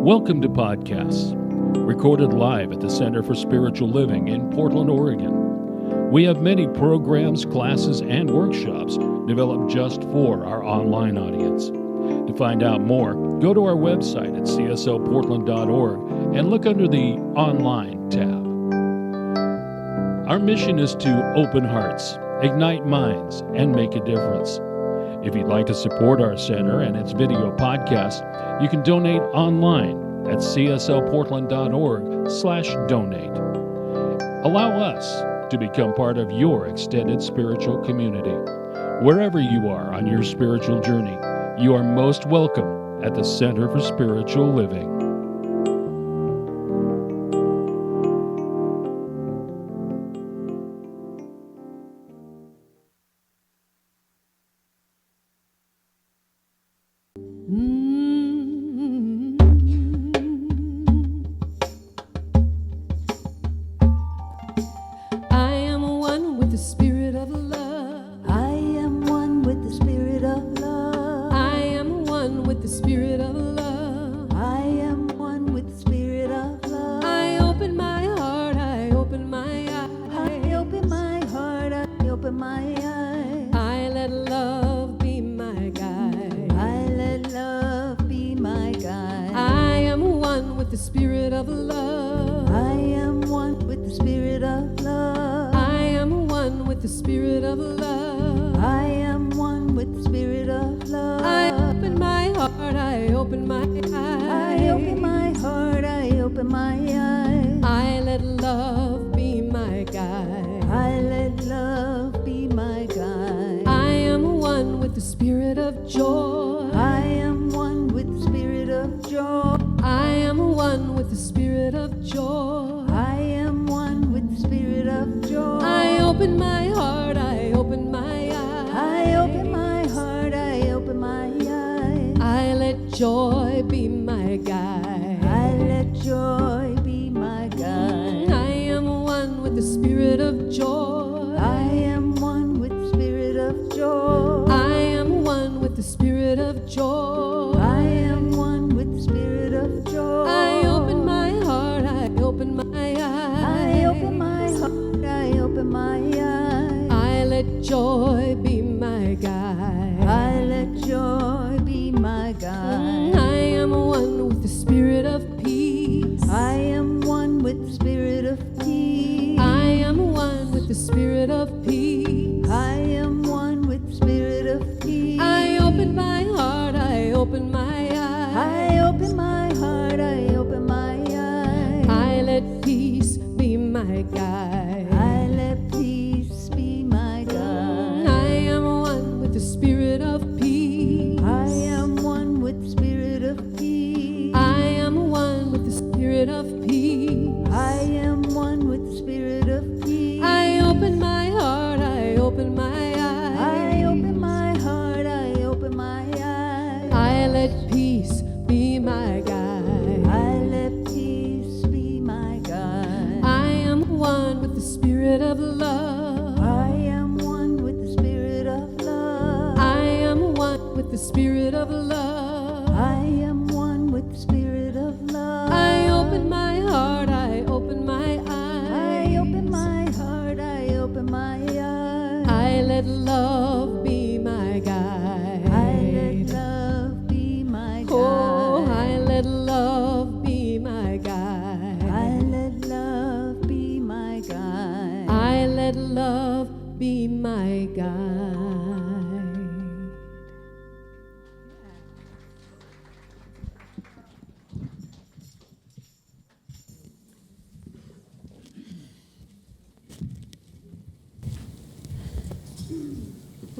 Welcome to podcasts, recorded live at the Center for Spiritual Living in Portland, Oregon. We have many programs, classes, and workshops developed just for our online audience. To find out more, go to our website at cslportland.org and look under the Online tab. Our mission is to open hearts, ignite minds, and make a difference. If you'd like to support our center and its video podcast, you can donate online at cslportland.org/donate. Allow us to become part of your extended spiritual community. Wherever you are on your spiritual journey, you are most welcome at the Center for Spiritual Living.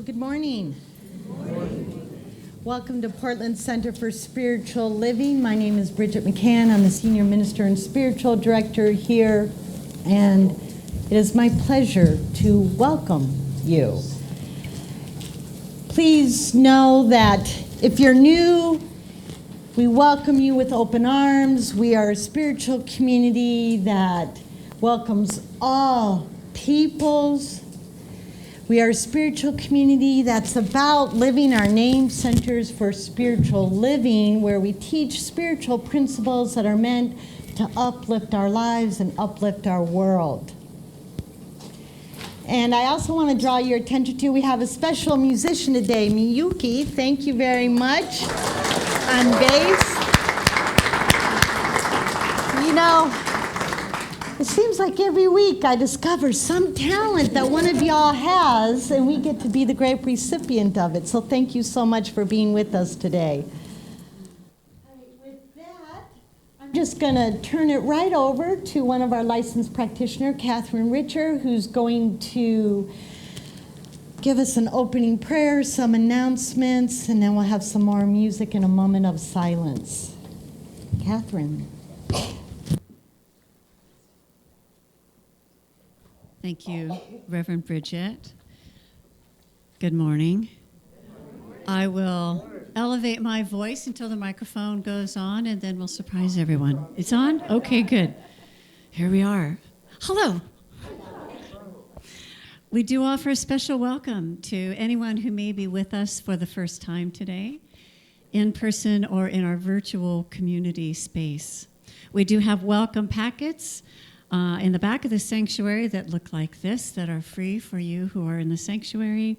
Good morning. Welcome to Portland Center for Spiritual Living. My name is Bridget McCann. I'm the Senior Minister and Spiritual Director here, and it is my pleasure to welcome you. Please know that if you're new, we welcome you with open arms. We are a spiritual community that welcomes all peoples. We are a spiritual community that's about living our name centers for spiritual living, where we teach spiritual principles that are meant to uplift our lives and uplift our world. And I also want to draw your attention to, we have a special musician today, Miyuki. Thank you very much, on bass. You know, it seems like every week I discover some talent that one of y'all has, and we get to be the great recipient of it. So thank you so much for being with us today. With that, I'm just going to turn it right over to one of our licensed practitioners, Catherine Richer, who's going to give us an opening prayer, some announcements, and then we'll have some more music and a moment of silence. Catherine. Thank you, Reverend Bridget. Good morning. I will elevate my voice until the microphone goes on, and then we'll surprise everyone. It's on? Okay, good. Here we are. Hello. We do offer a special welcome to anyone who may be with us for the first time today, in person or in our virtual community space. We do have welcome packets in the back of the sanctuary that look like this, that are free for you who are in the sanctuary.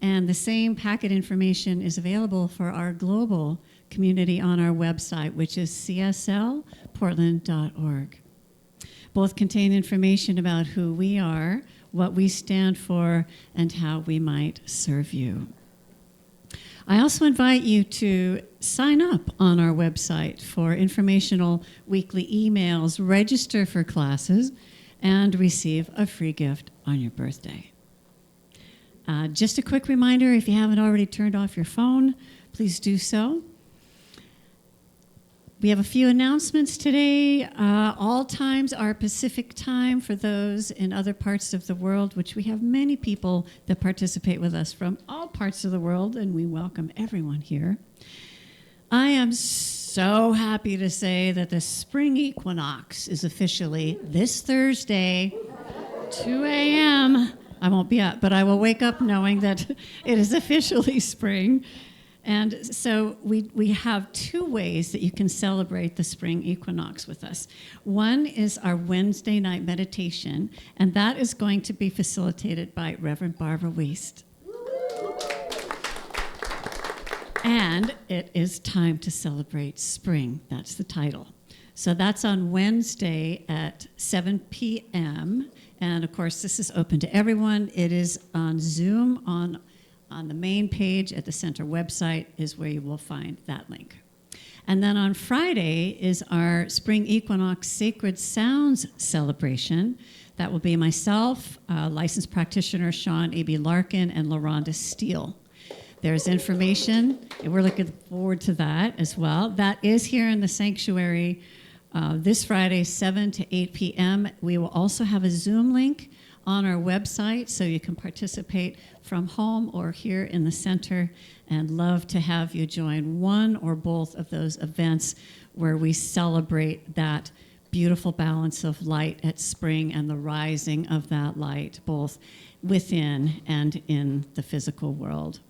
And the same packet information is available for our global community on our website, which is cslportland.org. Both contain information about who we are, what we stand for, and how we might serve you. I also invite you to sign up on our website for informational weekly emails, register for classes, and receive a free gift on your birthday. Just a quick reminder, if you haven't already turned off your phone, please do so. We have a few announcements today. All times are Pacific time for those in other parts of the world, which we have many people that participate with us from all parts of the world, and we welcome everyone here. I am so happy to say that the spring equinox is officially this Thursday, 2 a.m. I won't be up, but I will wake up knowing that it is officially spring. And so we have two ways that you can celebrate the spring equinox with us. One is our Wednesday night meditation, and that is going to be facilitated by Reverend Barbara Wiest. And it is time to celebrate spring. That's the title. So that's on Wednesday at 7 p.m. And of course, this is open to everyone. It is on Zoom on the main page at the center website is where you will find that link. And then on Friday is our Spring Equinox Sacred Sounds celebration. That will be myself, licensed practitioner Sean A.B. Larkin, and LaRonda Steele. There's information, and we're looking forward to that as well. That is here in the sanctuary this Friday, 7 to 8 p.m. We will also have a Zoom link on our website, so you can participate from home or here in the center, and love to have you join one or both of those events where we celebrate that beautiful balance of light at spring and the rising of that light, both within and in the physical world.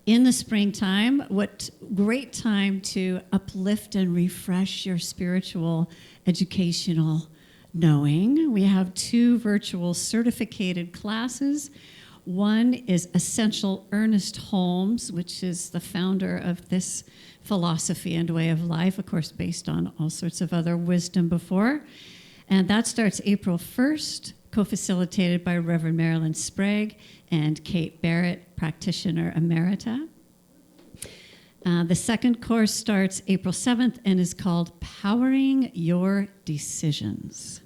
In the springtime, what great time to uplift and refresh your spiritual, educational knowing. We have two virtual certificated classes. One is Essential Ernest Holmes, which is the founder of this philosophy and way of life, of course, based on all sorts of other wisdom before. And that starts April 1st, co-facilitated by Reverend Marilyn Sprague and Kate Barrett, practitioner emerita. The second course starts April 7th and is called Powering Your Decisions.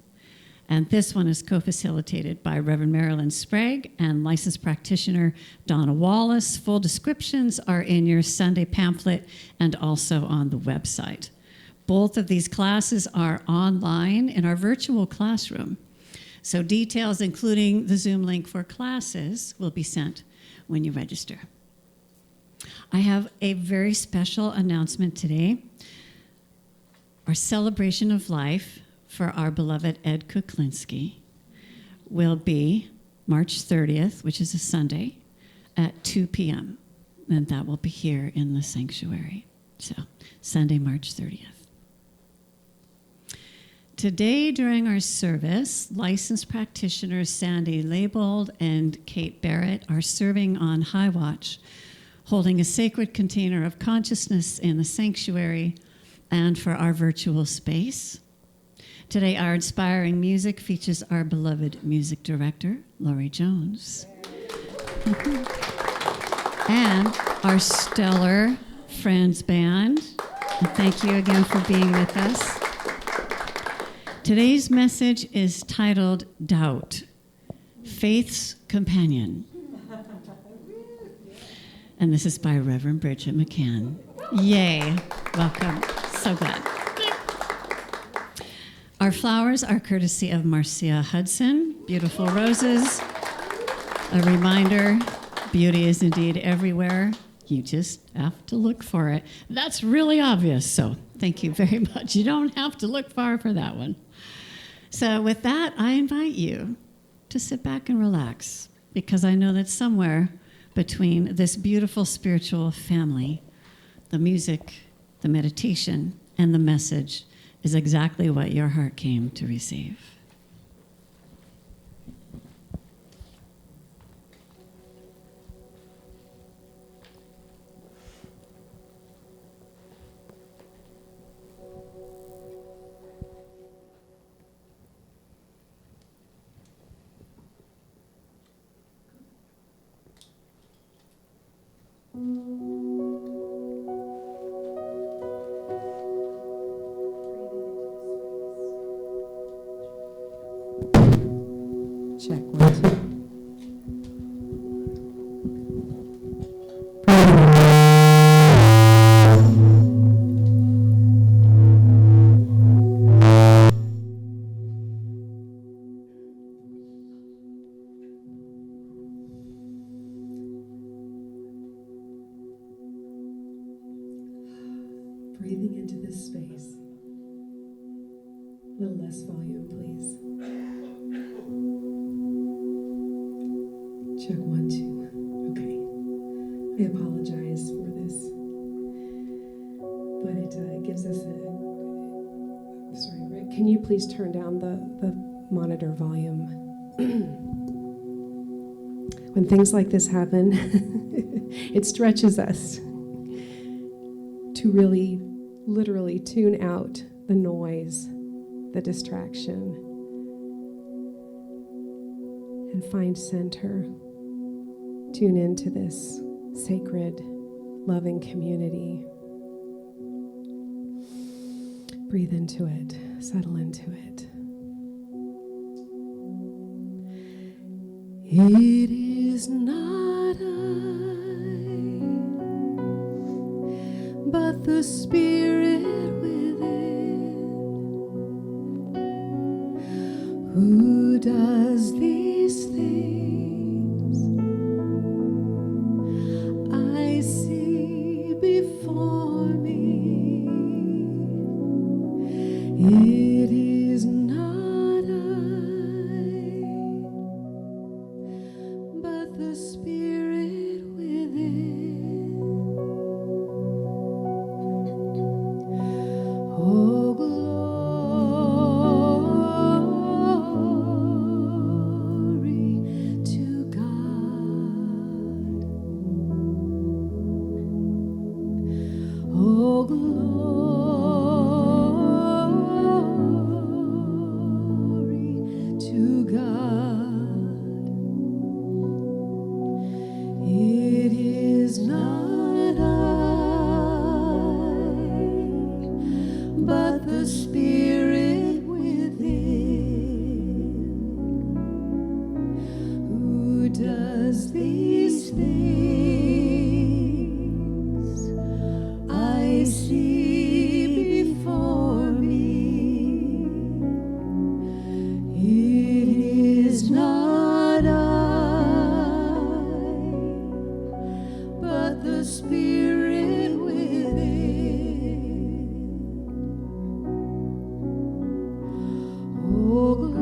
And this one is co-facilitated by Reverend Marilyn Sprague and licensed practitioner Donna Wallace. Full descriptions are in your Sunday pamphlet and also on the website. Both of these classes are online in our virtual classroom. So details, including the Zoom link for classes, will be sent when you register. I have a very special announcement today. Our celebration of life for our beloved Ed Kuklinski will be March 30th, which is a Sunday, at 2 p.m. And that will be here in the sanctuary. So, Sunday, March 30th. Today, during our service, licensed practitioners Sandy Labeled and Kate Barrett are serving on High Watch, holding a sacred container of consciousness in the sanctuary and for our virtual space. Today, our inspiring music features our beloved music director, Lauri Jones. And our stellar Friends Band. And thank you again for being with us. Today's message is titled Doubt, Faith's Companion. And this is by Reverend Bridget McCann. Yay. Welcome. So glad. Our flowers are courtesy of Marcia Hudson. Beautiful roses. A reminder, beauty is indeed everywhere. You just have to look for it. That's really obvious, so thank you very much. You don't have to look far for that one. So with that, I invite you to sit back and relax, because I know that somewhere between this beautiful spiritual family, the music, the meditation, and the message is exactly what your heart came to receive. Check 1, 2. Breathing into this space. A little less volume, please. Check 1, 2. Okay. I apologize for this, but it gives us a. Sorry, Rick, can you please turn down the monitor volume? When things like this happen, it stretches us to really, literally tune out the noise, the distraction, and find center. Tune into this sacred, loving community. Breathe into it, settle into it. It is not I, but the Spirit within, who does these things I see before me. It is not I, but the Spirit within. Oh, glory to God. Oh, glory to God. It is not I, but the Spirit within, who does these things I see before me. It is not I, but the Spirit within. Oh, glory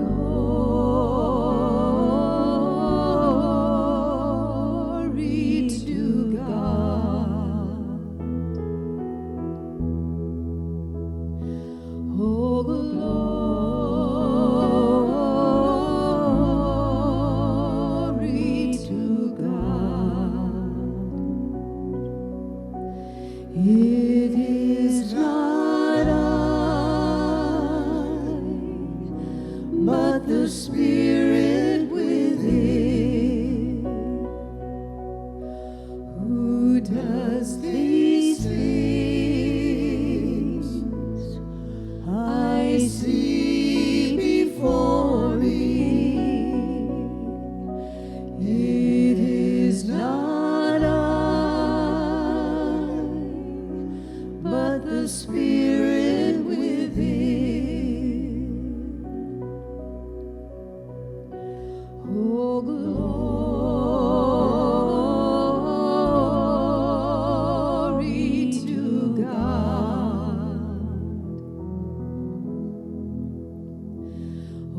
Glory to God.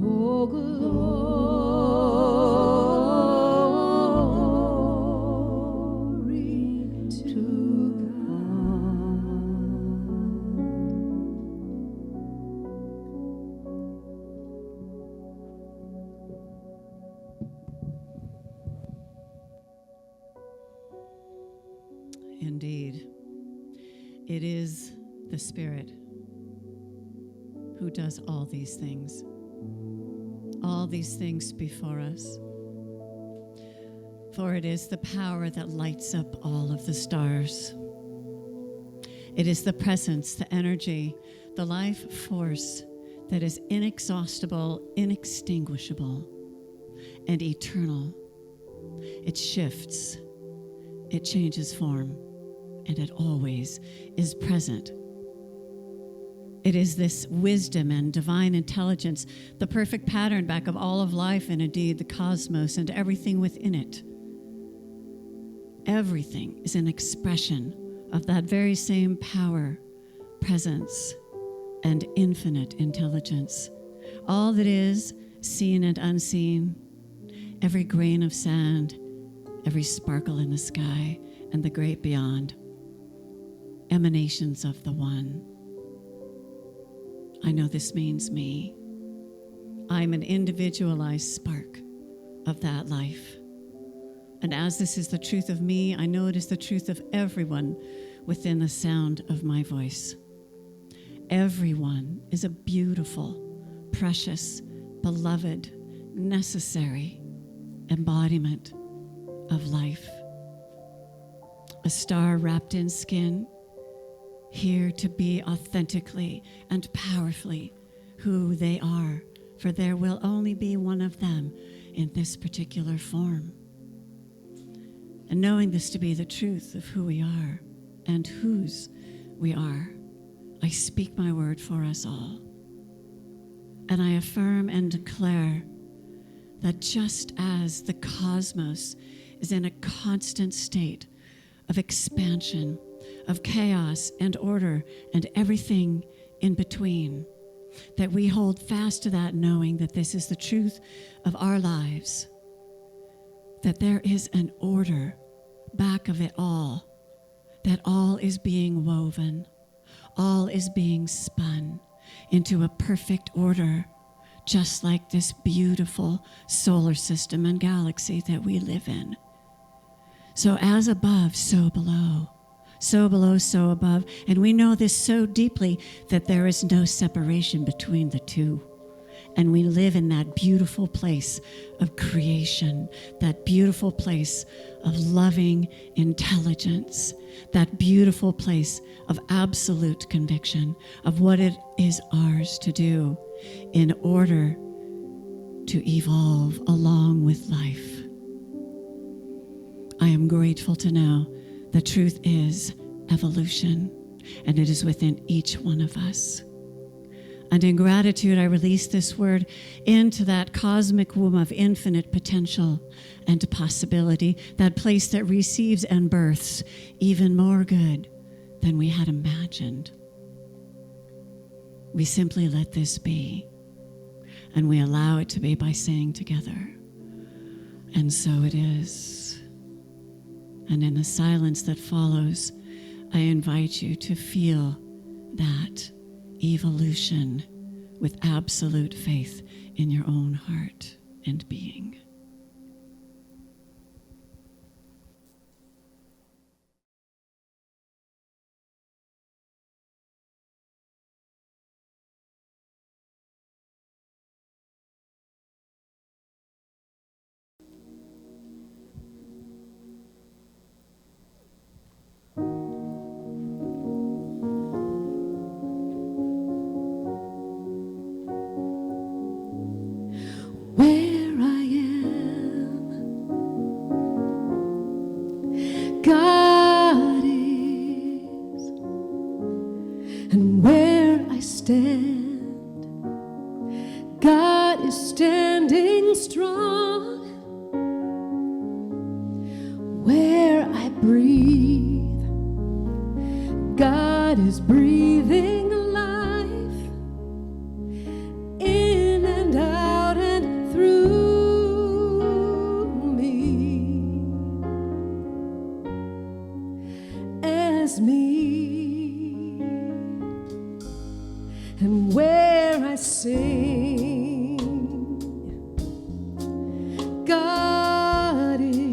Oh, glory to God. Indeed, it is the Spirit who does all these things before us. For it is the power that lights up all of the stars. It is the presence, the energy, the life force that is inexhaustible, inextinguishable, and eternal. It shifts, it changes form, and it always is present. It is this wisdom and divine intelligence, the perfect pattern back of all of life, and indeed the cosmos and everything within it. Everything is an expression of that very same power, presence, and infinite intelligence. All that is, seen and unseen, every grain of sand, every sparkle in the sky, and the great beyond, emanations of the One. I know this means me. I'm an individualized spark of that life. And as this is the truth of me, I know it is the truth of everyone within the sound of my voice. Everyone is a beautiful, precious, beloved, necessary embodiment of life. A star wrapped in skin, here to be authentically and powerfully who they are, for there will only be one of them in this particular form. And knowing this to be the truth of who we are and whose we are, I speak my word for us all. And I affirm and declare that just as the cosmos is in a constant state of expansion, of chaos and order and everything in between, that we hold fast to that, knowing that this is the truth of our lives, that there is an order back of it all, that all is being woven, all is being spun into a perfect order, just like this beautiful solar system and galaxy that we live in. So as above, so below. So below, so above. And we know this so deeply that there is no separation between the two. And we live in that beautiful place of creation, that beautiful place of loving intelligence, that beautiful place of absolute conviction of what it is ours to do in order to evolve along with life. I am grateful to know the truth is evolution, and it is within each one of us. And in gratitude, I release this word into that cosmic womb of infinite potential and possibility, that place that receives and births even more good than we had imagined. We simply let this be, and we allow it to be by saying together, and so it is. And in the silence that follows, I invite you to feel that evolution with absolute faith in your own heart and being. Where I breathe. God is breathing life in and out and through me, as me. And where I sing, God is.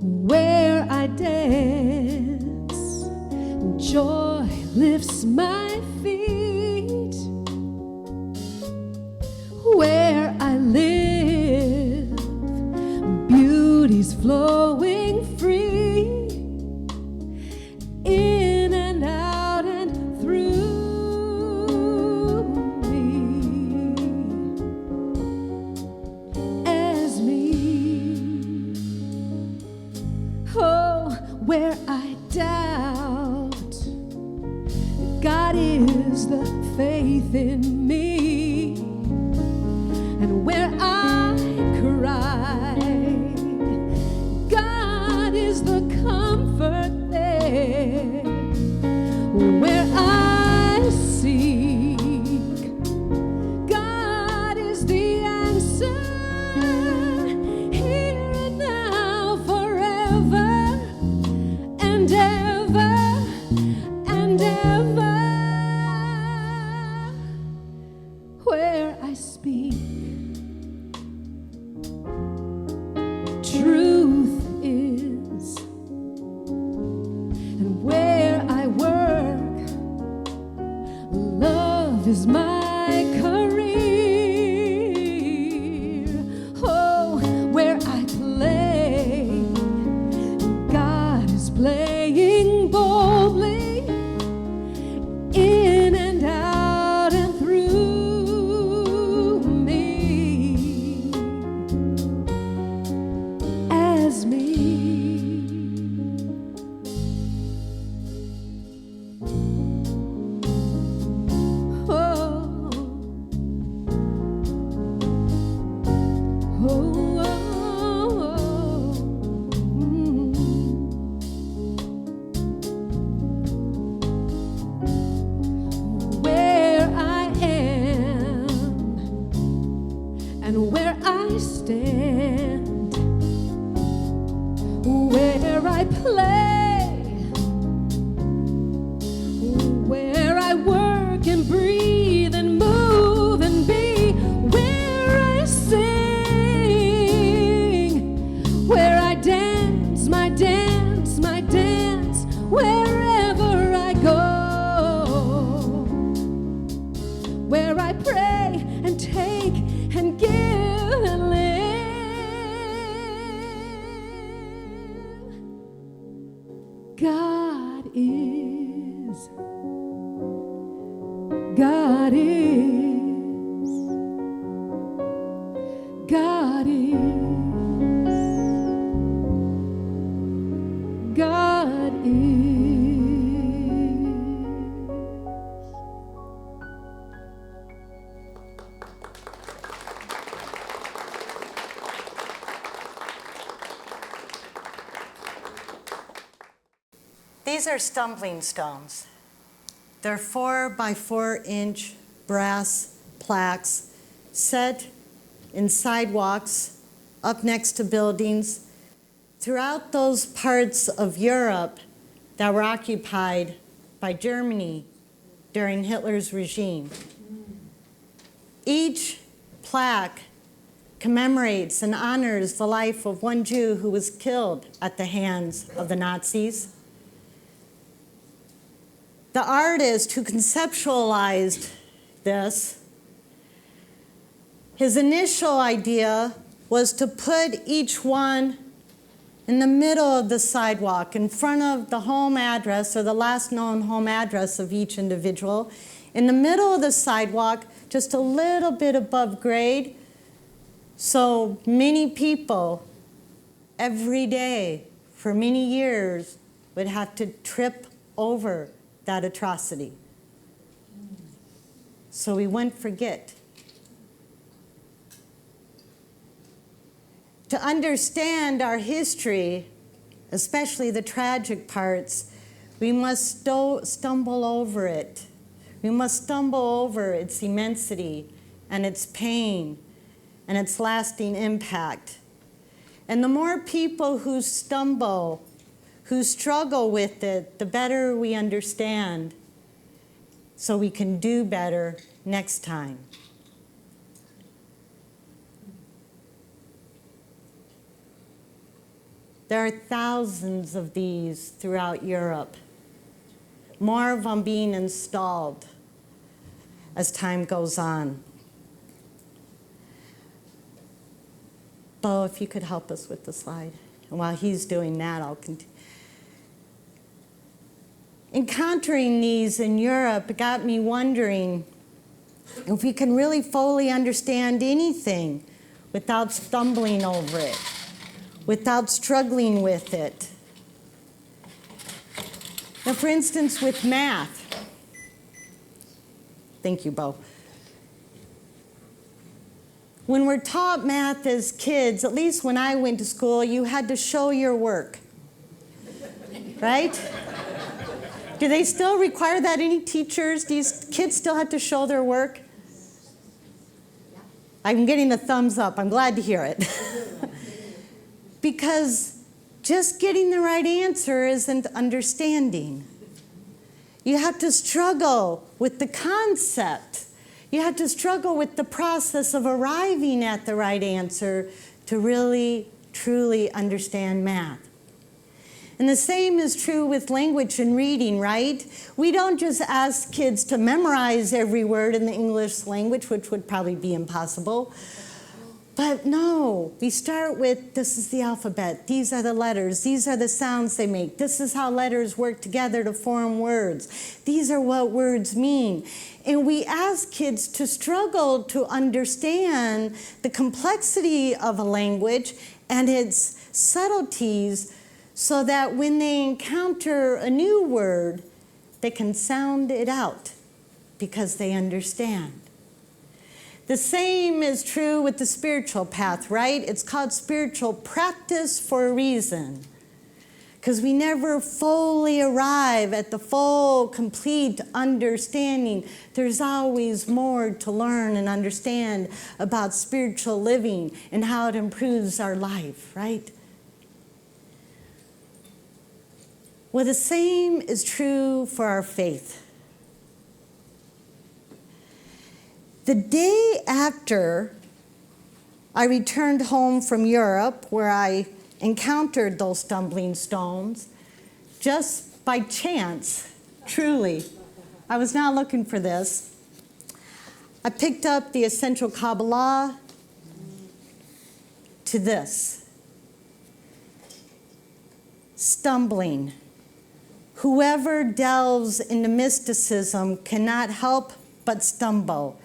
Where I dance, joy lifts my feet. Where I live, beauty's flowing free, in and out and through me, as me. Oh, where I doubt, God is the faith in me. And where I cry, God is the comfort there. Where I seek, God is the answer, here and now, forever and ever and ever. Where I speak, truth is. And where I work, love is my career. Oh, where I play, God is playing boldly, in and out and through me, as me. Oh, oh, oh, where I am and where I stand, where I play, where I work and breathe and move and be, where I sing, where I dance, my dance, my dance, wherever I go, where I pray and take and give and live. God is. God is. God is. God is. These are stumbling stones. They're 4 by 4 inch brass plaques set in sidewalks up next to buildings throughout those parts of Europe that were occupied by Germany during Hitler's regime. Each plaque commemorates and honors the life of one Jew who was killed at the hands of the Nazis. The artist who conceptualized this, his initial idea was to put each one in the middle of the sidewalk, in front of the home address or the last known home address of each individual, in the middle of the sidewalk, just a little bit above grade, so many people every day for many years would have to trip over that atrocity. So we wouldn't forget. To understand our history, especially the tragic parts, we must stumble over it. We must stumble over its immensity and its pain and its lasting impact. And the more people who stumble, who struggle with it, the better we understand, so we can do better next time. There are thousands of these throughout Europe, more of them being installed as time goes on. Bo, if you could help us with the slide. And while he's doing that, I'll continue. Encountering these in Europe got me wondering if we can really fully understand anything without stumbling over it, without struggling with it. Now, for instance, with math. Thank you, Bo. When we're taught math as kids, at least when I went to school, you had to show your work, right? Do they still require that? Any teachers? These kids still have to show their work? I'm getting the thumbs up. I'm glad to hear it. Because just getting the right answer isn't understanding. You have to struggle with the concept. You have to struggle with the process of arriving at the right answer to really, truly understand math. And the same is true with language and reading, right? We don't just ask kids to memorize every word in the English language, which would probably be impossible. But no, we start with, this is the alphabet, these are the letters, these are the sounds they make, this is how letters work together to form words, these are what words mean. And we ask kids to struggle to understand the complexity of a language and its subtleties so that when they encounter a new word, they can sound it out because they understand. The same is true with the spiritual path, right? It's called spiritual practice for a reason. Because we never fully arrive at the full, complete understanding. There's always more to learn and understand about spiritual living and how it improves our life, right? Well, the same is true for our faith. The day after I returned home from Europe, where I encountered those stumbling stones, just by chance, truly, I was not looking for this. I picked up the Essential Kabbalah to this. Stumbling. Whoever delves into mysticism cannot help but stumble.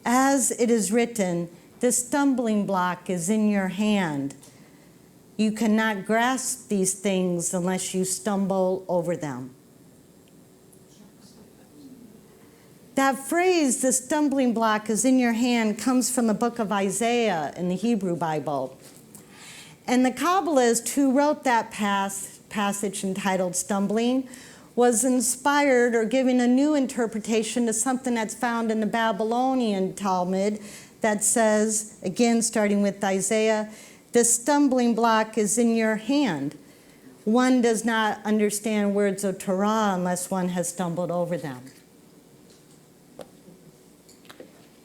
As it is written, the stumbling block is in your hand. You cannot grasp these things unless you stumble over them. That phrase, the stumbling block is in your hand, comes from the book of Isaiah in the Hebrew Bible. And the Kabbalist who wrote that passage entitled Stumbling was inspired or giving a new interpretation to something that's found in the Babylonian Talmud that says, again, starting with Isaiah, the stumbling block is in your hand. One does not understand words of Torah unless one has stumbled over them.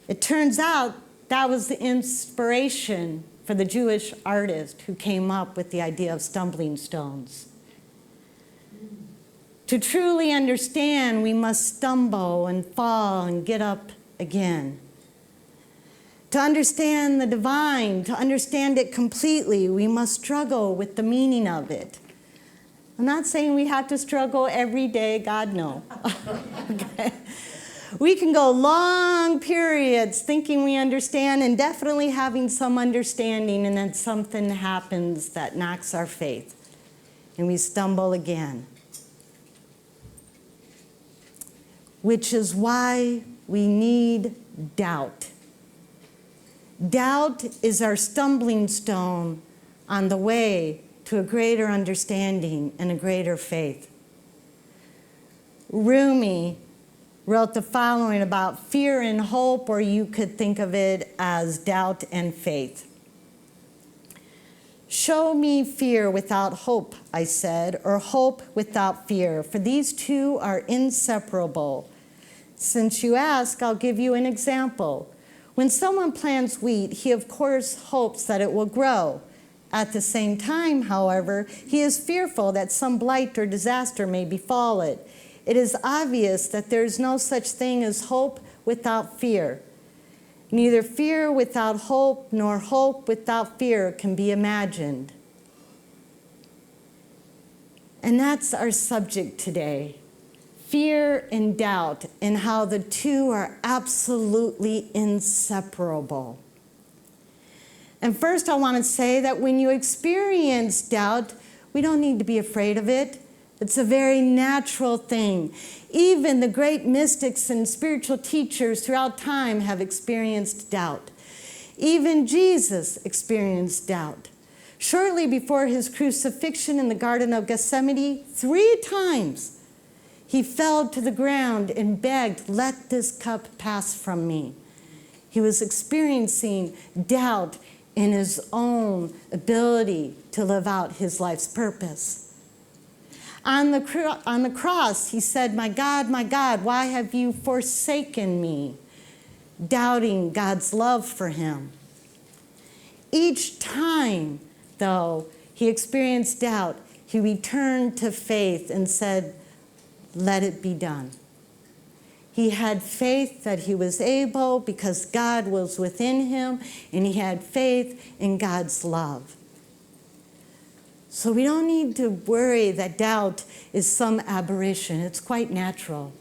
It turns out that was the inspiration for the Jewish artist who came up with the idea of stumbling stones. To truly understand, we must stumble and fall and get up again. To understand the divine, to understand it completely, we must struggle with the meaning of it. I'm not saying we have to struggle every day, God, no. Okay. We can go long periods thinking we understand and definitely having some understanding, and then something happens that knocks our faith, and we stumble again. Which is why we need doubt. Doubt is our stumbling stone on the way to a greater understanding and a greater faith. Rumi wrote the following about fear and hope, or you could think of it as doubt and faith. Show me fear without hope, I said, or hope without fear, for these two are inseparable. Since you ask, I'll give you an example. When someone plants wheat, he of course hopes that it will grow. At the same time, however, he is fearful that some blight or disaster may befall it. It is obvious that there is no such thing as hope without fear. Neither fear without hope nor hope without fear can be imagined. And that's our subject today. Fear and doubt, and how the two are absolutely inseparable. And first I want to say that when you experience doubt, we don't need to be afraid of it. It's a very natural thing. Even the great mystics and spiritual teachers throughout time have experienced doubt. Even Jesus experienced doubt. Shortly before his crucifixion in the Garden of Gethsemane, 3 times he fell to the ground and begged, "Let this cup pass from me." He was experiencing doubt in his own ability to live out his life's purpose. On the cross, he said, my God, why have you forsaken me?" Doubting God's love for him. Each time, though, he experienced doubt, he returned to faith and said, "Let it be done." He had faith that he was able because God was within him, and he had faith in God's love. So we don't need to worry that doubt is some aberration. It's quite natural.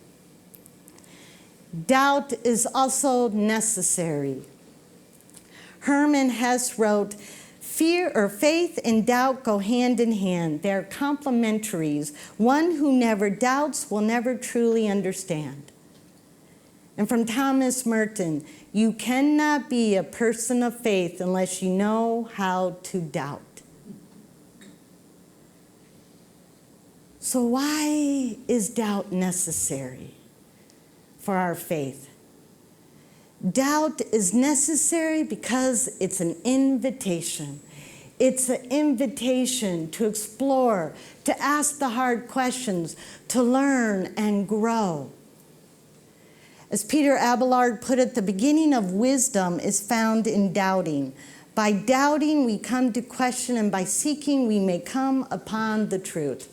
Doubt is also necessary. Hermann Hesse wrote, faith and doubt go hand in hand. They're complementaries. One who never doubts will never truly understand. And from Thomas Merton, you cannot be a person of faith unless you know how to doubt. So why is doubt necessary for our faith? Doubt is necessary because it's an invitation. It's an invitation to explore, to ask the hard questions, to learn and grow. As Peter Abelard put it, the beginning of wisdom is found in doubting. By doubting, we come to question, and by seeking, we may come upon the truth.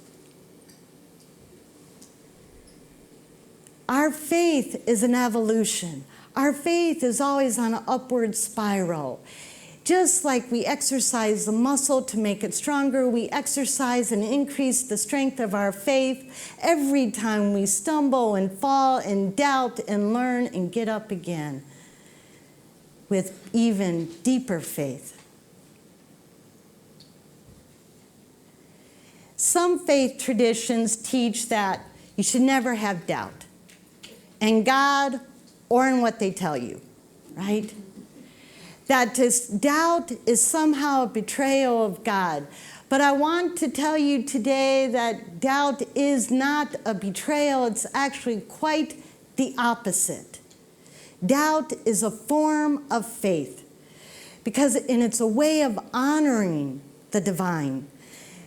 Our faith is an evolution. Our faith is always on an upward spiral. Just like we exercise the muscle to make it stronger, we exercise and increase the strength of our faith every time we stumble and fall and doubt and learn and get up again with even deeper faith. Some faith traditions teach that you should never have doubt in God or in what they tell you, right? That doubt is somehow a betrayal of God. But I want to tell you today that doubt is not a betrayal. It's actually quite the opposite. Doubt is a form of faith and it's a way of honoring the divine.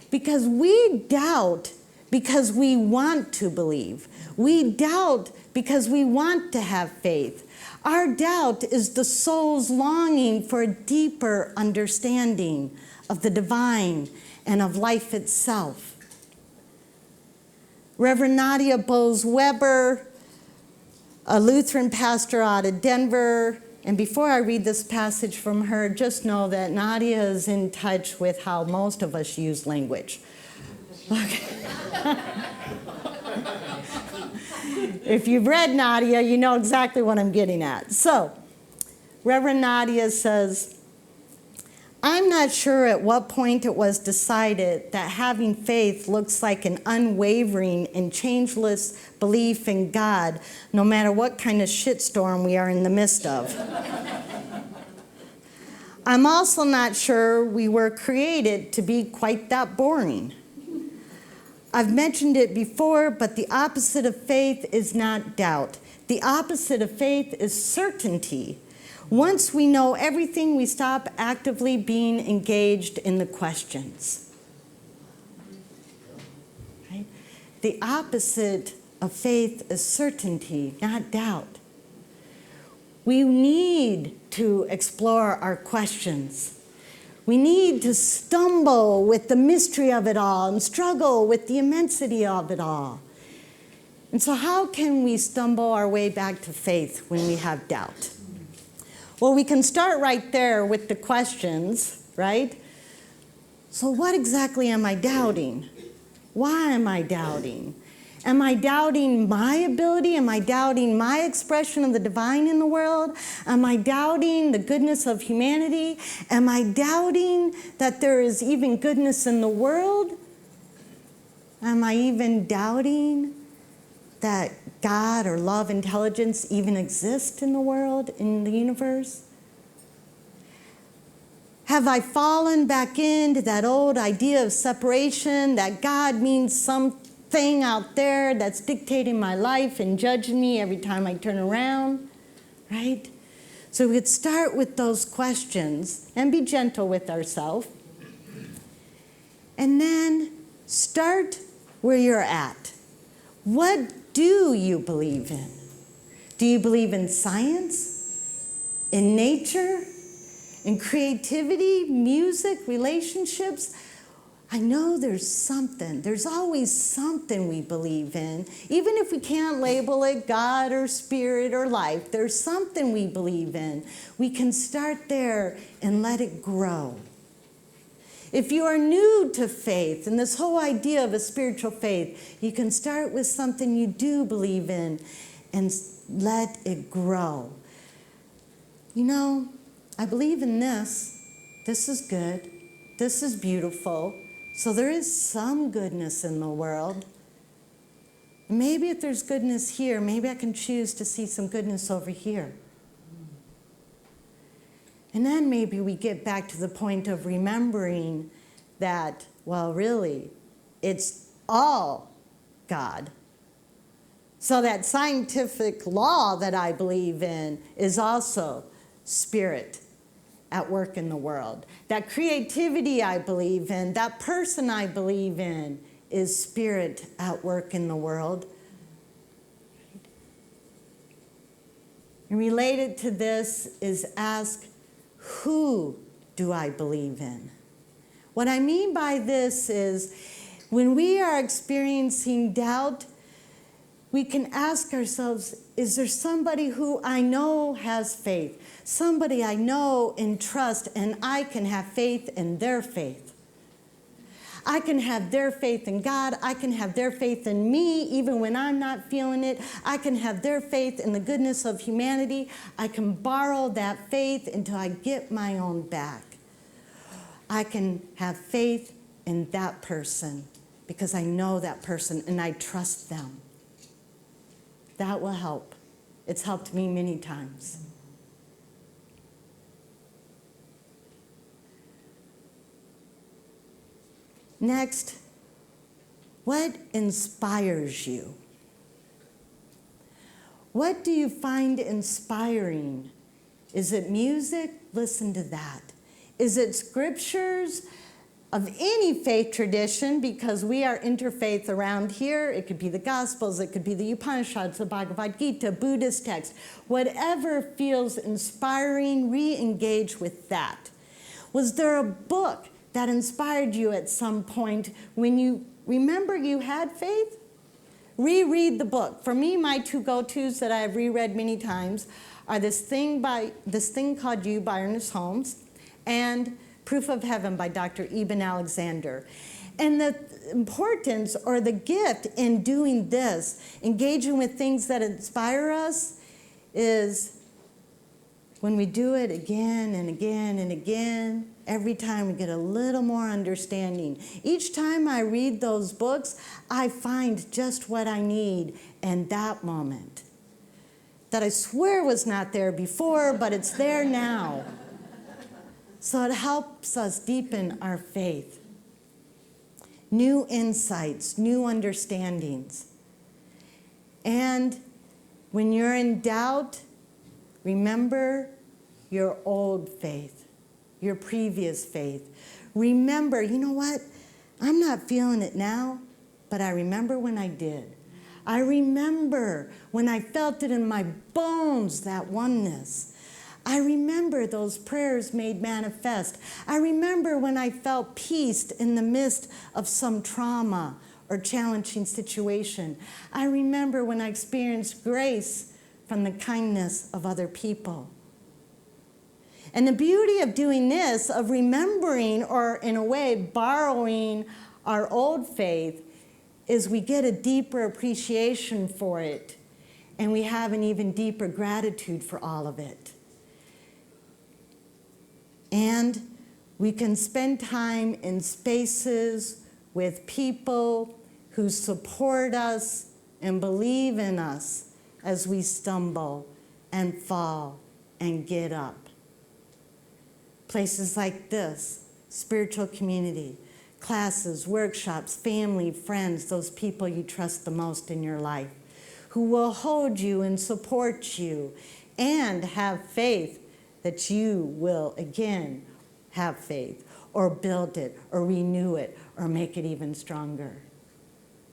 Because we doubt because we want to believe. We doubt because we want to have faith. Our doubt is the soul's longing for a deeper understanding of the divine and of life itself. Reverend Nadia Bowes-Weber, a Lutheran pastor out of Denver, and before I read this passage from her, just know that Nadia is in touch with how most of us use language. Okay. If you've read Nadia, you know exactly what I'm getting at. So, Reverend Nadia says, I'm not sure at what point it was decided that having faith looks like an unwavering and changeless belief in God, no matter what kind of shitstorm we are in the midst of. I'm also not sure we were created to be quite that boring. I've mentioned it before, but the opposite of faith is not doubt. The opposite of faith is certainty. Once we know everything, we stop actively being engaged in the questions. Right? The opposite of faith is certainty, not doubt. We need to explore our questions. We need to stumble with the mystery of it all and struggle with the immensity of it all. And so how can we stumble our way back to faith when we have doubt? Well, we can start right there with the questions, right? So what exactly am I doubting? Why am I doubting? Am I doubting my ability? Am I doubting my expression of the divine in the world? Am I doubting the goodness of humanity? Am I doubting that there is even goodness in the world? Am I even doubting that God or love, intelligence even exist in the world, in the universe? Have I fallen back into that old idea of separation, that God means something out there that's dictating my life and judging me every time I turn around, right? So we could start with those questions and be gentle with ourselves. And then start where you're at. What do you believe in? Do you believe in science, in nature, in creativity, music, relationships? I know there's something. There's always something we believe in. Even if we can't label it God or spirit or life, there's something we believe in. We can start there and let it grow. If you are new to faith and this whole idea of a spiritual faith, you can start with something you do believe in and let it grow. You know, I believe in this. This is good. This is beautiful. So there is some goodness in the world. Maybe if there's goodness here, maybe I can choose to see some goodness over here. And then maybe we get back to the point of remembering that, well, really, it's all God. So that scientific law that I believe in is also spirit at work in the world. That creativity I believe in, that person I believe in, is spirit at work in the world. And related to this is ask, who do I believe in? What I mean by this is when we are experiencing doubt, we can ask ourselves, is there somebody who I know has faith? Somebody I know and trust, and I can have faith in their faith. I can have their faith in God. I can have their faith in me, even when I'm not feeling it. I can have their faith in the goodness of humanity. I can borrow that faith until I get my own back. I can have faith in that person because I know that person and I trust them. That will help. It's helped me many times. Next, what inspires you? What do you find inspiring? Is it music? Listen to that. Is it scriptures of any faith tradition? Because we are interfaith around here. It could be the Gospels, it could be the Upanishads, the Bhagavad Gita, Buddhist text. Whatever feels inspiring, re-engage with that. Was there a book that inspired you at some point when you remember you had faith? Reread the book. For me, my two go-tos that I have reread many times are this thing called You by Ernest Holmes and Proof of Heaven by Dr. Eben Alexander. And the importance or the gift in doing this, engaging with things that inspire us, is when we do it again and again and again, every time we get a little more understanding. Each time I read those books, I find just what I need in that moment. That I swear was not there before, but it's there now. So it helps us deepen our faith. New insights, new understandings. And when you're in doubt, remember your old faith, your previous faith. Remember, you know what? I'm not feeling it now, but I remember when I did. I remember when I felt it in my bones, that oneness. I remember those prayers made manifest. I remember when I felt peace in the midst of some trauma or challenging situation. I remember when I experienced grace from the kindness of other people. And the beauty of doing this, of remembering, or in a way borrowing our old faith, is we get a deeper appreciation for it, and we have an even deeper gratitude for all of it. And we can spend time in spaces with people who support us and believe in us as we stumble and fall and get up. Places like this, spiritual community, classes, workshops, family, friends, those people you trust the most in your life, who will hold you and support you and have faith that you will again have faith, or build it, or renew it, or make it even stronger.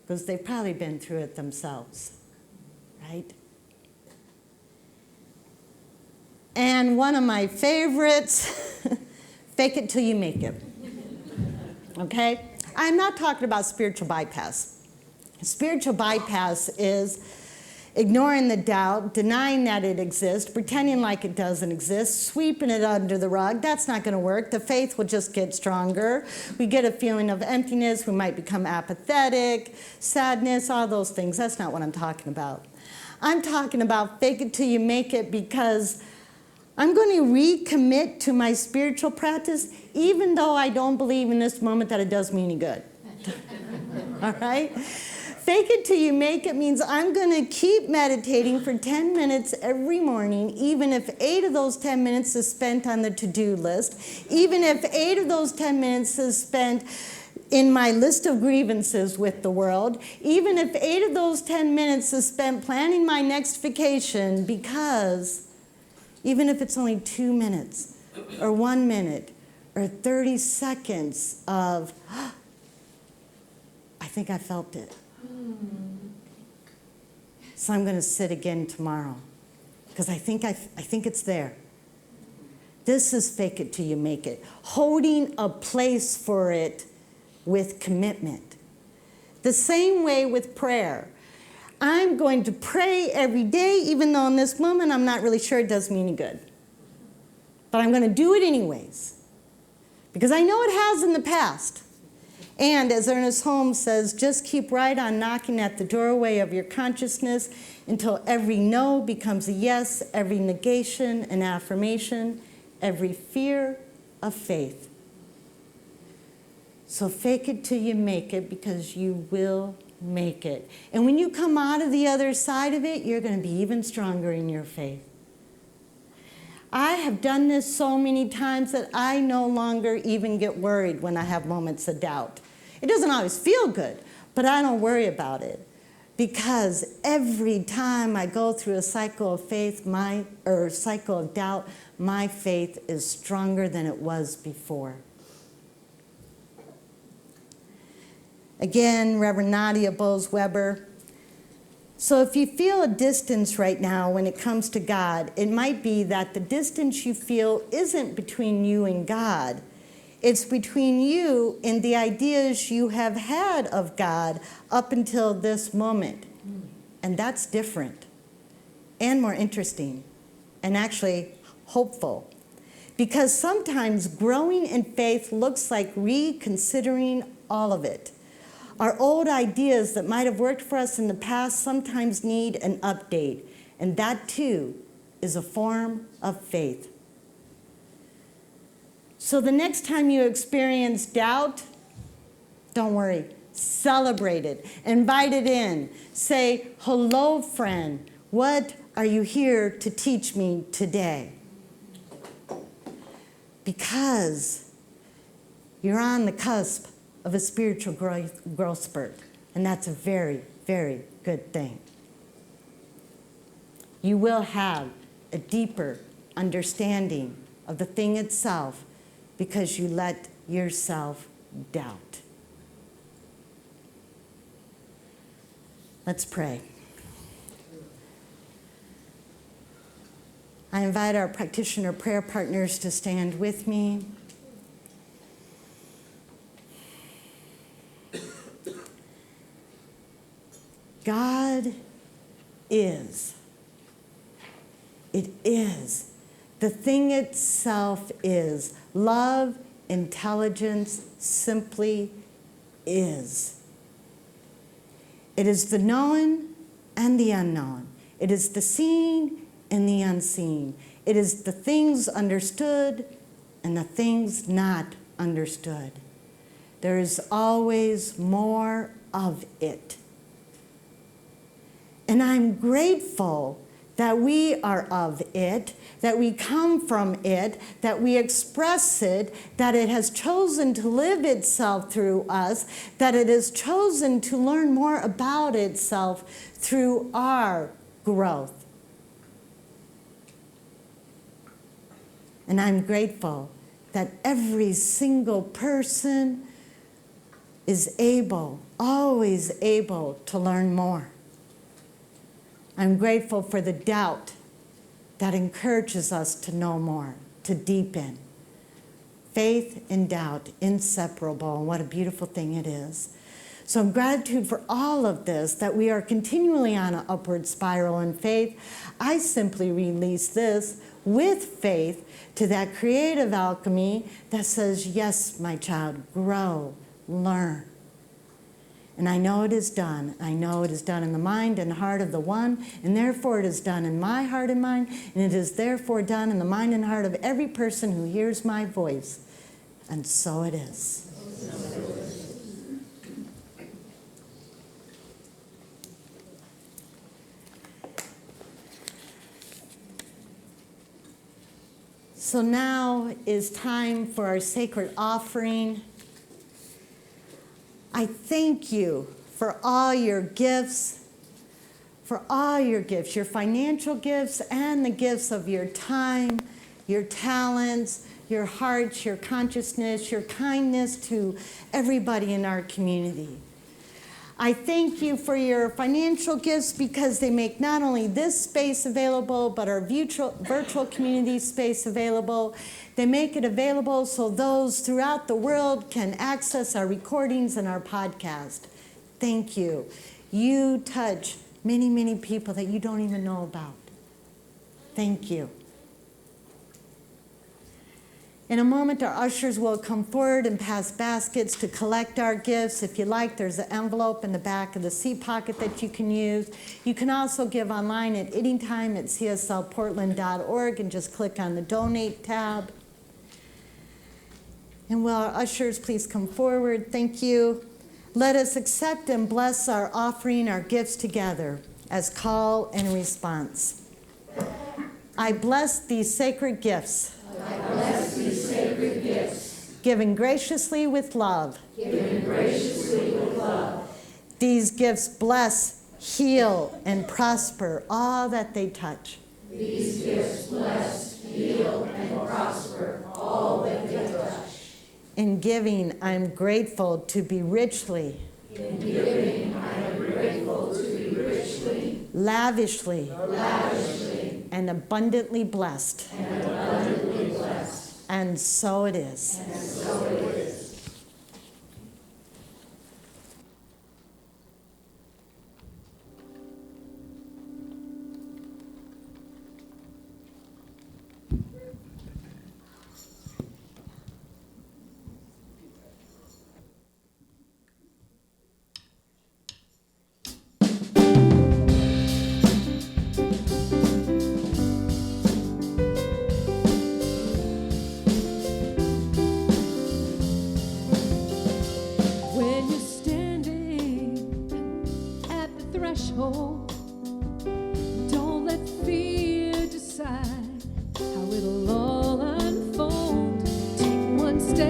Because they've probably been through it themselves, right? And one of my favorites, fake it till you make it. Okay? I'm not talking about spiritual bypass. Spiritual bypass is ignoring the doubt, denying that it exists, pretending like it doesn't exist, sweeping it under the rug. That's not going to work. The faith will just get stronger. We get a feeling of emptiness. We might become apathetic, sadness, all those things. That's not what I'm talking about. I'm talking about fake it till you make it, because I'm going to recommit to my spiritual practice, even though I don't believe in this moment that it does me any good. All right? Fake it till you make it means I'm going to keep meditating for 10 minutes every morning, even if 8 of those 10 minutes is spent on the to-do list, even if 8 of those 10 minutes is spent in my list of grievances with the world, even if 8 of those 10 minutes is spent planning my next vacation, because even if it's only 2 minutes or 1 minute or 30 seconds of, I think I felt it. So I'm going to sit again tomorrow, because I think it's there. This is fake it till you make it. Holding a place for it with commitment. The same way with prayer. I'm going to pray every day, even though in this moment I'm not really sure it does me any good. But I'm going to do it anyways, because I know it has in the past. And as Ernest Holmes says, just keep right on knocking at the doorway of your consciousness until every no becomes a yes, every negation an affirmation, every fear a faith. So fake it till you make it, because you will make it. And when you come out of the other side of it, you're going to be even stronger in your faith. I have done this so many times that I no longer even get worried when I have moments of doubt. It doesn't always feel good, but I don't worry about it, because every time I go through a cycle of faith, cycle of doubt, my faith is stronger than it was before. Again, Reverend Nadia Bowes-Weber. So if you feel a distance right now when it comes to God, it might be that the distance you feel isn't between you and God. It's between you and the ideas you have had of God up until this moment. And that's different and more interesting and actually hopeful. Because sometimes growing in faith looks like reconsidering all of it. Our old ideas that might have worked for us in the past sometimes need an update. And that too is a form of faith. So the next time you experience doubt, don't worry. Celebrate it. Invite it in. Say, hello, friend. What are you here to teach me today? because you're on the cusp of a spiritual growth spurt, and that's a very, very good thing. You will have a deeper understanding of the thing itself because you let yourself doubt. Let's pray. I invite our practitioner prayer partners to stand with me. God is. It is. The thing itself is. Love, intelligence, simply is. It is the known and the unknown. It is the seen and the unseen. It is the things understood and the things not understood. There is always more of it. And I'm grateful that we are of it, that we come from it, that we express it, that it has chosen to live itself through us, that it has chosen to learn more about itself through our growth. And I'm grateful that every single person is able, always able to learn more. I'm grateful for the doubt that encourages us to know more, to deepen. Faith and doubt, inseparable, and what a beautiful thing it is. So gratitude for all of this, that we are continually on an upward spiral in faith. I simply release this with faith to that creative alchemy that says, yes, my child, grow, learn. And I know it is done. I know it is done in the mind and heart of the one, and therefore it is done in my heart and mind, and it is therefore done in the mind and heart of every person who hears my voice. And so it is. So now is time for our sacred offering. I thank you for all your gifts, your financial gifts and the gifts of your time, your talents, your hearts, your consciousness, your kindness to everybody in our community. I thank you for your financial gifts because they make not only this space available, but our virtual community space available. They make it available so those throughout the world can access our recordings and our podcast. Thank you. You touch many, many people that you don't even know about. Thank you. In a moment, our ushers will come forward and pass baskets to collect our gifts. If you like, there's an envelope in the back of the seat pocket that you can use. You can also give online at any time at cslportland.org and just click on the Donate tab. And will our ushers please come forward? Thank you. Let us accept and bless our offering, our gifts together as call and response. I bless these sacred gifts. I bless these sacred gifts, given graciously with love. given graciously with love. These gifts bless, heal, and prosper all that they touch. These gifts bless, heal, and prosper all that they touch. In giving, I'm grateful to be richly, In giving, I am grateful to be richly, lavishly, lavishly, and abundantly blessed. and abundantly blessed. And so it is. And so it is.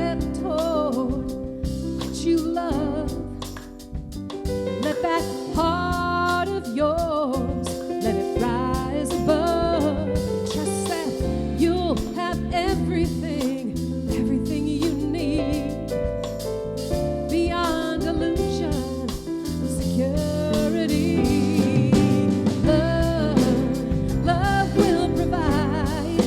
step toward what you love. Let that heart of yours, let it rise above. Trust that you'll have everything, everything you need. Beyond illusion, security. Love will provide.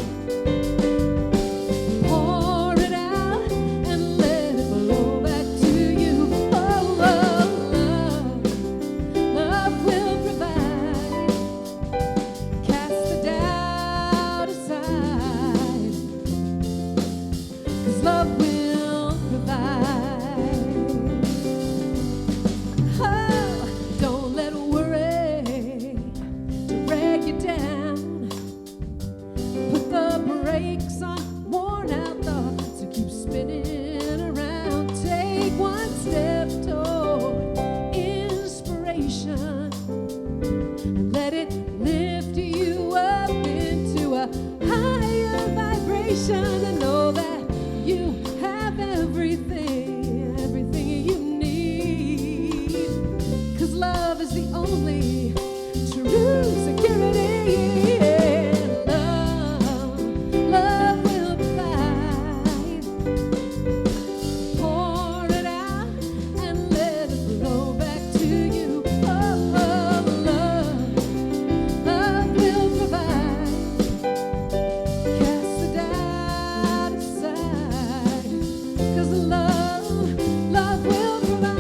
Pour it out and let it flow back to you. Oh, love will provide. Cast the doubt aside, 'cause love will provide. Oh, don't let worry drag you down. Put the brakes on worn out thoughts that keep spinning around. Take one step toward inspiration and let it lift you up into a higher vibration, and know that you have everything, everything you need. 'Cause love is the only true security. Love will provide. Pour it out and let it flow back to you. Oh, love will provide. Cast the doubt aside, 'cause love will provide.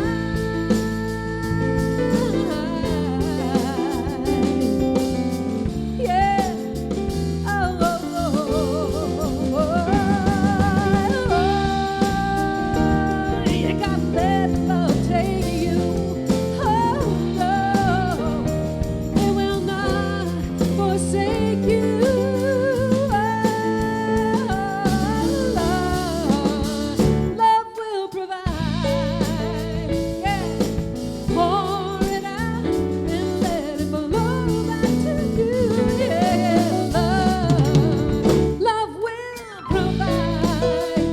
Yeah. Oh, you gotta let love take you. Oh, no, it will not forsake you. Love will provide. Yeah. Pour it out and let it flow back to you. Yeah. Love will provide.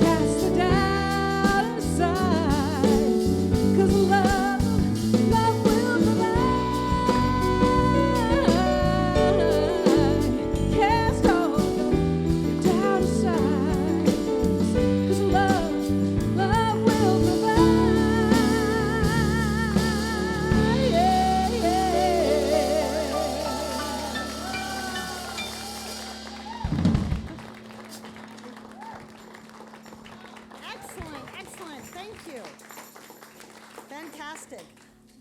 Cast the doubt aside, 'cause love will provide. Cast all your doubt aside, 'cause love will provide. Yeah, Excellent, excellent. Thank you. Fantastic.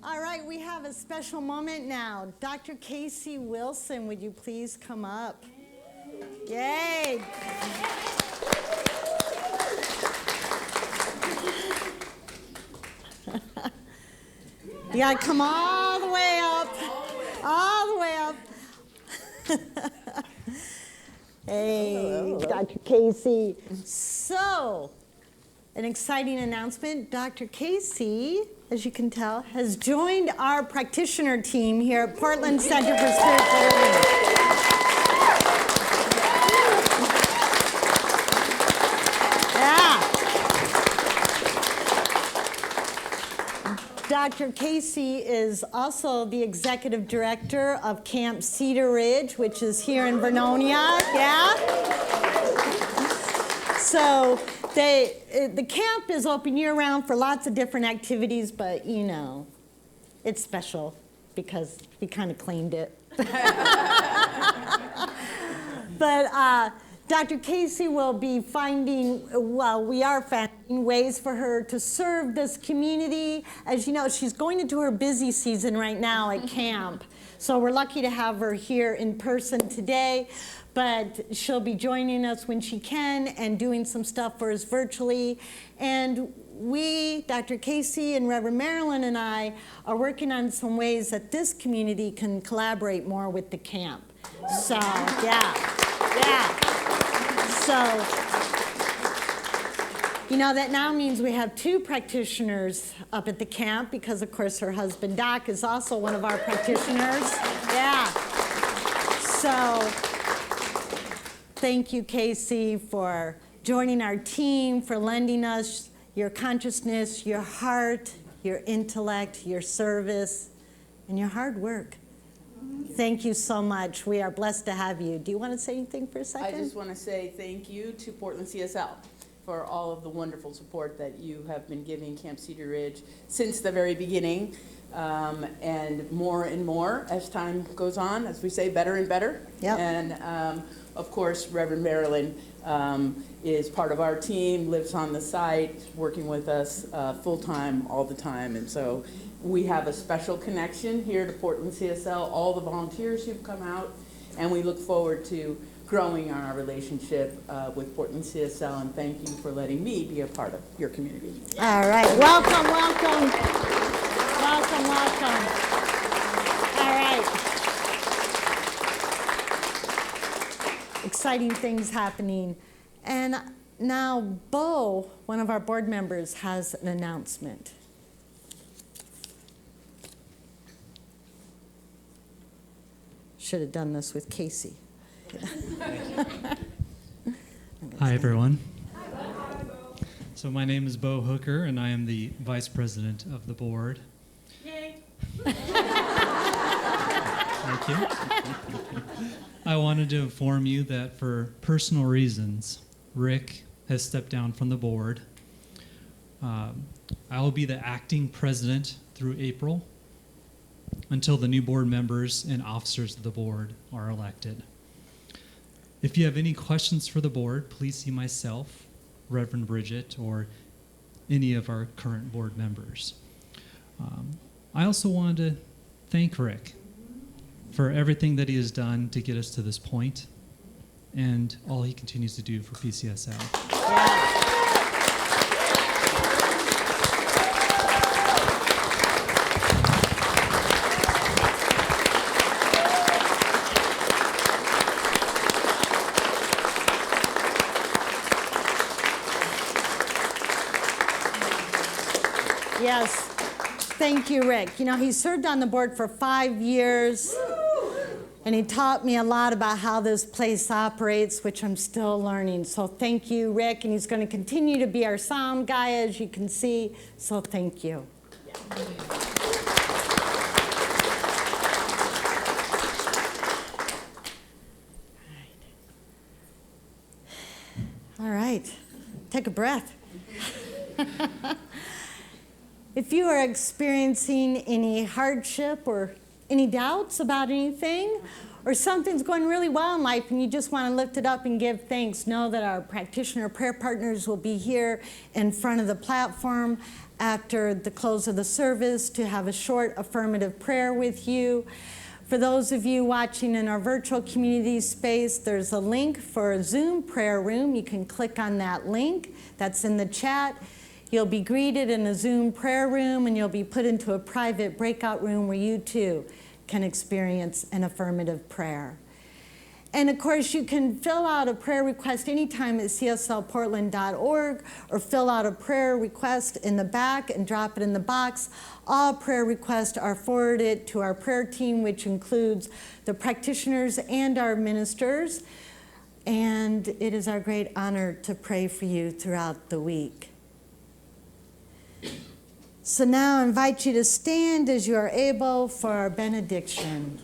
All right, we have a special moment now. Dr. Casey Wilson, would you please come up? Yay. You gotta come all the way up. All the way up. Hey, Dr. Casey. So, an exciting announcement. Dr. Casey, as you can tell, has joined our practitioner team here at Portland Center for Spiritual Living. Yeah. Dr. Casey is also the executive director of Camp Cedar Ridge, which is here in Vernonia. Yeah. So the camp is open year-round for lots of different activities, but you know, it's special because we kind of claimed it. But Dr. Casey will be we are finding ways for her to serve this community. As you know, she's going into her busy season right now at camp. So we're lucky to have her here in person today. But she'll be joining us when she can and doing some stuff for us virtually. And we, Dr. Casey and Reverend Marilyn and I, are working on some ways that this community can collaborate more with the camp. So, yeah. So, you know, that now means we have 2 practitioners up at the camp because, of course, her husband, Doc, is also one of our practitioners. Yeah. So, thank you, Casey, for joining our team, for lending us your consciousness, your heart, your intellect, your service, and your hard work. Thank you so much. We are blessed to have you. Do you want to say anything for a second? I just want to say thank you to Portland CSL for all of the wonderful support that you have been giving Camp Cedar Ridge since the very beginning, and more as time goes on, as we say, better and better. Yep. And of course, Reverend Marilyn is part of our team, lives on the site, working with us full-time all the time, and so we have a special connection here to Portland CSL, all the volunteers who've come out, and we look forward to growing our relationship with Portland CSL, and thank you for letting me be a part of your community. All right, welcome, welcome. Welcome, welcome. All right. Exciting things happening. And now Bo, one of our board members, has an announcement. Should have done this with Casey. Hi, everyone. So my name is Bo Hooker, and I am the vice president of the board. Yay! Thank you. I wanted to inform you that for personal reasons, Rick has stepped down from the board. I will be the acting president through April until the new board members and officers of the board are elected. If you have any questions for the board, please see myself, Reverend Bridget, or any of our current board members. I also wanted to thank Rick for everything that he has done to get us to this point and all he continues to do for PCSL. Yeah. Yes, thank you, Rick. You know, he served on the board for 5 years, and he taught me a lot about how this place operates, which I'm still learning. So thank you, Rick, and he's going to continue to be our sound guy, as you can see, so thank you. All right, take a breath. If you are experiencing any hardship or any doubts about anything, or something's going really well in life and you just want to lift it up and give thanks, know that our practitioner prayer partners will be here in front of the platform after the close of the service to have a short affirmative prayer with you. For those of you watching in our virtual community space, there's a link for a Zoom prayer room. You can click on that link that's in the chat. You'll be greeted in a Zoom prayer room, and you'll be put into a private breakout room where you too can experience an affirmative prayer. And of course, you can fill out a prayer request anytime at cslportland.org, or fill out a prayer request in the back and drop it in the box. All prayer requests are forwarded to our prayer team, which includes the practitioners and our ministers. And it is our great honor to pray for you throughout the week. So now I invite you to stand as you are able for our benediction.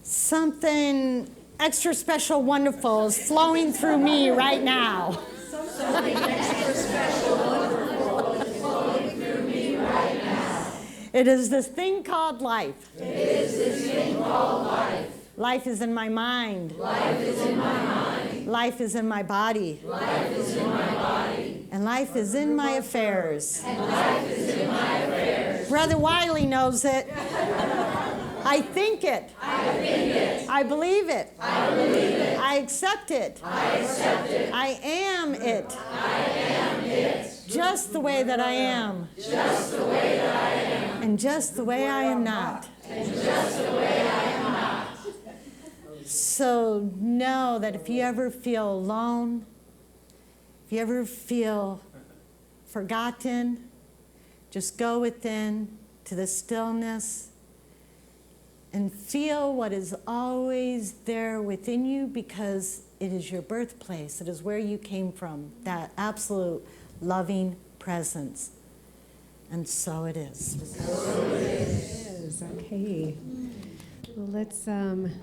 Something extra special wonderful is flowing through me right now. Something extra special wonderful is flowing through me right now. It is this thing called life. It is this thing called life. Life is in my mind. Life is in my mind. Life is in my body. Life is in my body. And life is in my affairs. And life is in my affairs. Brother Wiley knows it. I think it. I think it. I believe it. I believe it. I accept it. I accept it. I am it. I am it. Just the way that I am. Just the way that I am. And just the way I am not. And just the way I am not. So know that if you ever feel alone, if you ever feel forgotten, just go within to the stillness and feel what is always there within you, because it is your birthplace. It is where you came from, that absolute loving presence. And so it is. Okay. Well,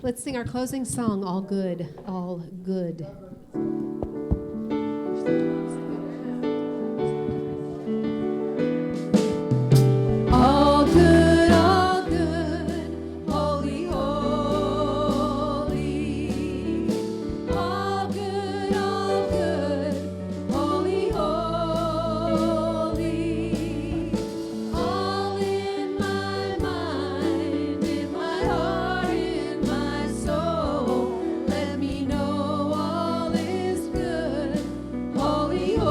let's sing our closing song, All Good, All Good. All good, holy, holy. All good, holy, holy. All in my mind, in my heart, in my soul. Let me know all is good. Holy, holy.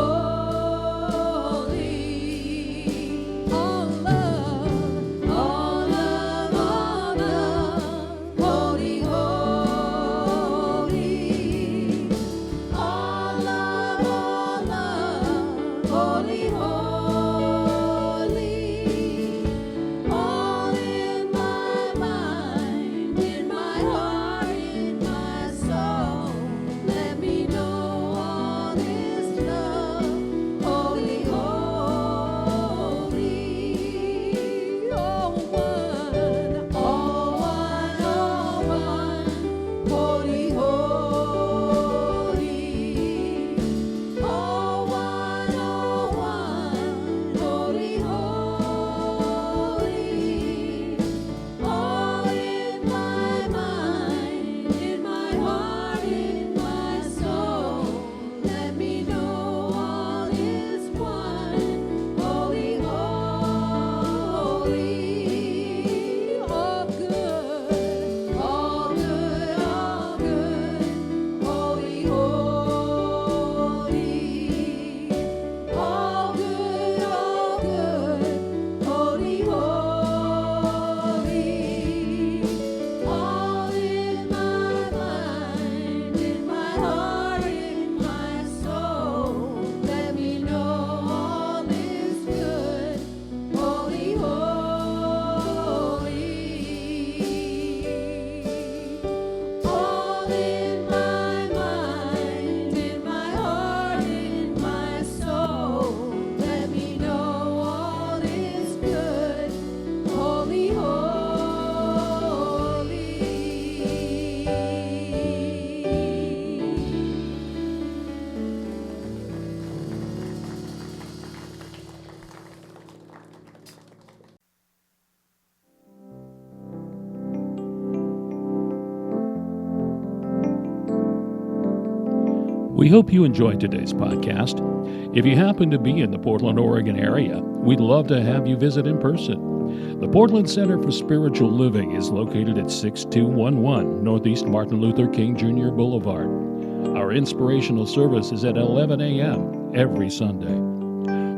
All love, all love, all love. Holy, holy. All love, holy, holy. All in my mind, in my heart, in my soul. Let me know all is love. Holy, holy. All one, all one, all one. Holy, holy. All one, holy, holy. All in my mind, in my heart, in my soul. Let me know all is one. Holy, holy. All good, all good, all good. Holy, holy. All good, holy, holy. All in my mind, in my heart, in my soul. Let me know all is good. Holy, holy. All in my mind, in my heart, in my soul. Let me know all is good. Holy, We hope you enjoyed today's podcast. If you happen to be in the Portland, Oregon area, we'd love to have you visit in person. The Portland Center for Spiritual Living is located at 6211 Northeast Martin Luther King Jr. Boulevard. Our inspirational service is at 11 a.m. every Sunday.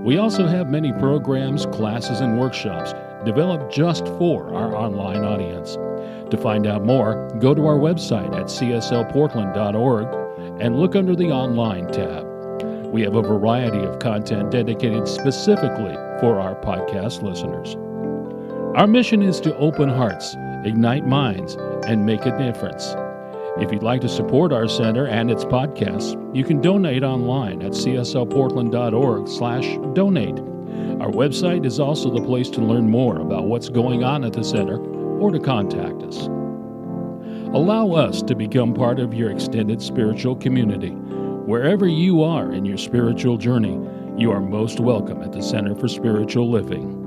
We also have many programs, classes, and workshops developed just for our online audience. To find out more, go to our website at cslportland.org and look under the Online tab. We have a variety of content dedicated specifically for our podcast listeners. Our mission is to open hearts, ignite minds, and make a difference. If you'd like to support our center and its podcasts, you can donate online at cslportland.org/donate. Our website is also the place to learn more about what's going on at the center or to contact us. Allow us to become part of your extended spiritual community. Wherever you are in your spiritual journey, you are most welcome at the Center for Spiritual Living.